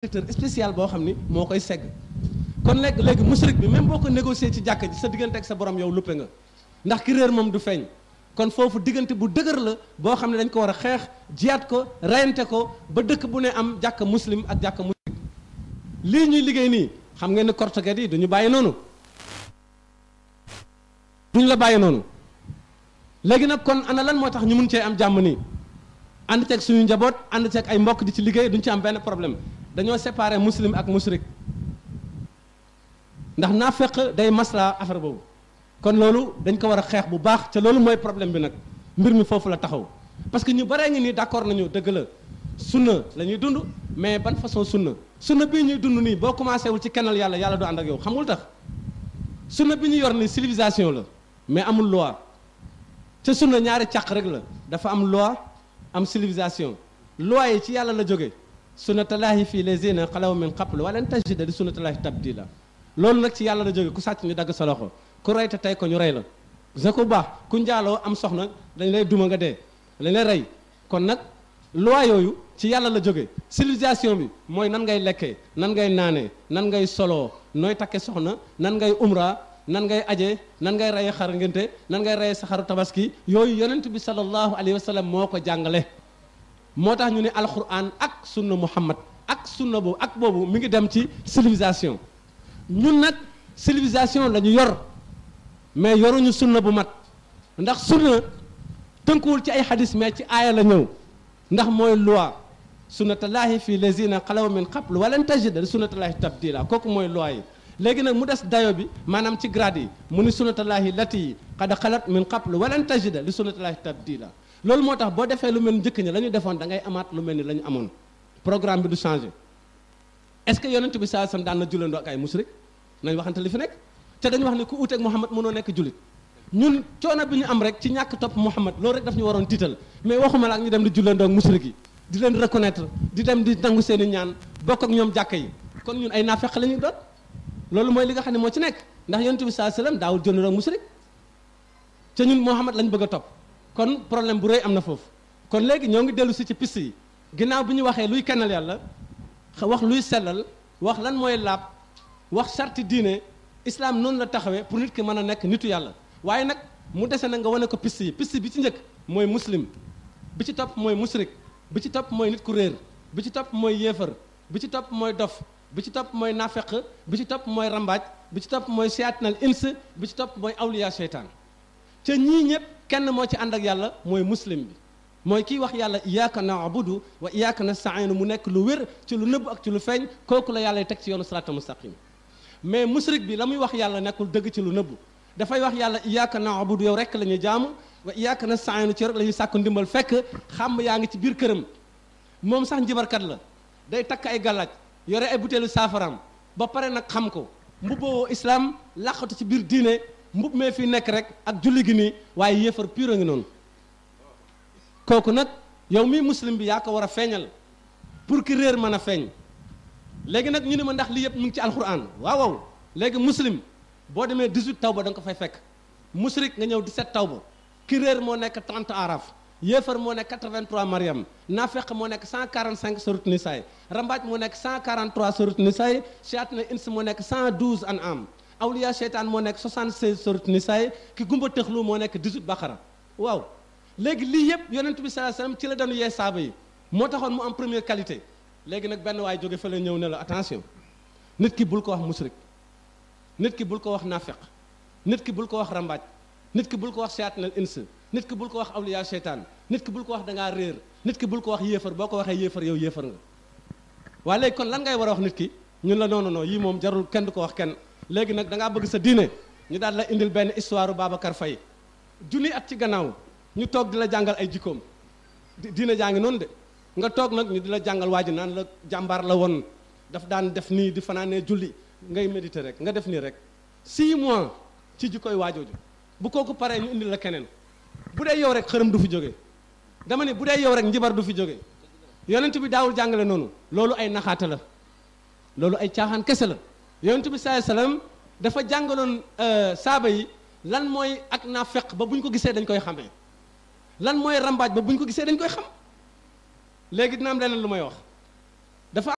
directeur spécial boo xam ni moo koy segg kon léegi musrik bi même boo ko négocier ci jàkka ji sa diggante ak sa borom yow luppe nga ndax ki réer moom du feeñ kon foofu diggante bu dëgër la boo xam ne dañ ko war a xeex jiyaat ko rayante ko ba dëkk bu ne am jàkka muslim ak jàkka musrik lii ñuy liggéey nii xam ngeen ne kortoget yi duñu bàyyi noonu duñu la bàyyi noonu léegi nag kon ana lan moo tax ñu mun cee am jàmm nii ànd ceeg suñu njaboot ànd ceeg ay mbokk di ci liggéey duñ ci am benn problème dañoo séparer muslim ak musrik ndax naafeq day masla affaire boobu kon loolu dañ ko war a xeex bu baax te loolu mooy problème bi nag mbir mi foofu la taxaw parce que ñu baree ngi nii d'accord nañu dëgg la sunna la ñuy dund mais ban façon sunna bii ñuy dund nii boo commencé wul ci kennal yàlla yàlla du ànd ak yow xamul tax sunna bi ñu yor ni civilisation la mais amul loi te sunna ñaari càq rek la dafa am loi am civilisation loi yi ci yàlla la jóge sunnatullahi fii lazina xalaw min qabl walan tajida li sunnatullahi tabdila loolu nag ci yàlla la jóge ku sàcc ñu dagg sa loxo ku rey te tey ko ñu rey la gis ko bu baax ku njaaloo am soxna dañ lay duma nga dee dañ lay rey kon nag loi yooyu ci yàlla la jóge civilisation bi mooy nan ngay lekkee nan ngay naanee nan ngay soloo nooy takke soxna nan ngay umra nan ngay aje nan ngay reye xar ngente nan ngay reye sa xaru tabaski yooyu yonent bi sallallahu alayhi wa sallam moo ko jàngale moo tax ñu ne alquran ak sunna muhammad ak sunna boobu ak boobu mi ngi dem ci civilisation ñun nag civilisation la ñu yor mais yoruñu sunna bu mat ndax sunna tënkuwul ci ay xadis mais ci aaya la ñëw ndax mooy loi sunnatullahi fi lazina xalaw min qabl walan tajida li sunnatullahi tabdila kooku mooy loi yi léegi nag mu des dayo bi maanaam ci grade yi mu ni sunnatullahi lati yi qad xalat min qabl walan tajida li sunnatullahi tabdila loolu moo tax boo defee lu mel ni njëkk ñi la ñu defoon da ngay amaat lu mel ni la ñu amoon programme bi du changé est-ce que yonent bi saa sam daan na jullandoo ak ay musrik nañ waxante li fi nekk te dañu wax ne ku uuteeg Muhammad mënoo nekk jullit ñun coono bi ñu am rek ci ñàkk topp Muhammad loolu rek daf ñu waroon tiital mais waxuma la ak ñu dem di jullandoo ak musrik yi di leen reconnaître di dem di nangu seen i ñaan bokk ak ñoom jàkka yi kon ñun ay naafeq la ñuy doon loolu mooy li nga xam ne moo ci nekk ndax yonent bi saa sallam daawul jullandoo ak musrik te ñun Muhammad lañ bëgg a topp kon problème bu rëy am na foofu kon léegi ñoo ngi dellu si ci piste yi ginnaaw bi ñu waxee luy kennal yàlla wax luy sellal wax lan mooy laab wax sarti diine islam noonu la taxawee pour nit ki mën a nekk nitu yàlla waaye nag mu dese na nga wane ko piste yi piste bi ci njëkk mooy muslim bi ci topp mooy musrik bi ci topp mooy nit ku réer bi ci topp mooy yéefar bi ci topp mooy dof bi ci topp mooy nafeq bi ci topp mooy rambaaj bi ci topp mooy seyaatinal ins bi ci topp mooy awliya seytaan ca ñii ñëpp kenn moo ci ànd ak yàlla mooy muslim bi mooy kiy wax yàlla iyyaka na'budu wa iyyaka nasta'in mu nekk lu wér ci lu nëbb ak ci lu feeñ kooku la yàlla teg ci yoonu siraatal mustaqim mais musrik bi la muy wax yàlla nekkul dëgg ci lu nëbb dafay wax yàlla iyyaka na'budu yow rek la ñuy jaamu wa iyyaka nasta'in ci rek la ñuy sàkku ndimbal fekk xam yaa ngi ci biir këram moom sax njibarkat la day takk ay gàllaaj yore ay butéelu saafaraam ba pare nag xam ko mbubboo islam làqatu ci biir diine mbub mee fii nekk rek ak julli gi nii waaye yéefar pur a ngi noonu kooku nag yow mii muslim bi yaa ko war a feeñal pour que réer mën a feeñ léegi nag ñu ne ma ndax li yëpp mu ngi ci alquran waaw léegi muslim boo demee 18 tawba da nga ko fay fekk musrik nga ñëw 17 tawba ki réer moo nekk 30 araf yéefar moo nekk 83 mariam naafeq moo nekk 145 surat nisaay rambaaj moo nekk 143 surat nisaay shayatina ins moo nekk 112 an'am awliya seytaan moo nekk 76 surat nisaay ki gumba tëxlu moo nekk 18 baqara waaw léegi lii yëpp yonent bi sallallahu alayhi wasallam ci la dañu yee saaba yi moo taxoon mu am première qualité léegi nag benn waay jóge fa la ñëw ne la attention nit ki bul ko wax musrik nit ki bul ko wax naafeq nit ki bul ko wax rambaaj nit ki bul ko wax seyaatinal ins nit ki bul ko wax awliya seytaan nit ki bul ko wax da ngaa réer nit ki bul ko wax yéefar boo ko waxee yéefar yow yéefar nga waaye léegi kon lan ngay war a wax nit ki ñun la non yii moom jarul kenn du ko wax kenn léegi nag da ngaa bëgg sa diine ñu daal la indil benn histoire Babacar Faye junni at ci gannaaw ñu toog di la jàngal ay jikkoom diine jaa ngi noonu de nga toog nag ñu di la jàngal waa ji naan la jàmbaar la woon daf daan def nii di fanaanee julli ngay méditer rek nga def nii rek 6 mois ci jikkoy waajooju bu kooku paree ñu indil la keneen bu dee yow rek xërëm du fi jóge dama ne bu dee yow rek njibar du fi jóge yonent bi daawul jàngale noonu loolu ay naxaate la loolu ay caaxaan kese la yonent bi sallallahu alayhi wasallam dafa jàngaloon saaba yi lan mooy ak naafeq ba bu ñu ko gisee dañ koy xamee lan mooy rambaaj ba bu ñu ko gisee dañ koy xam léegi dina am leneen lu may wax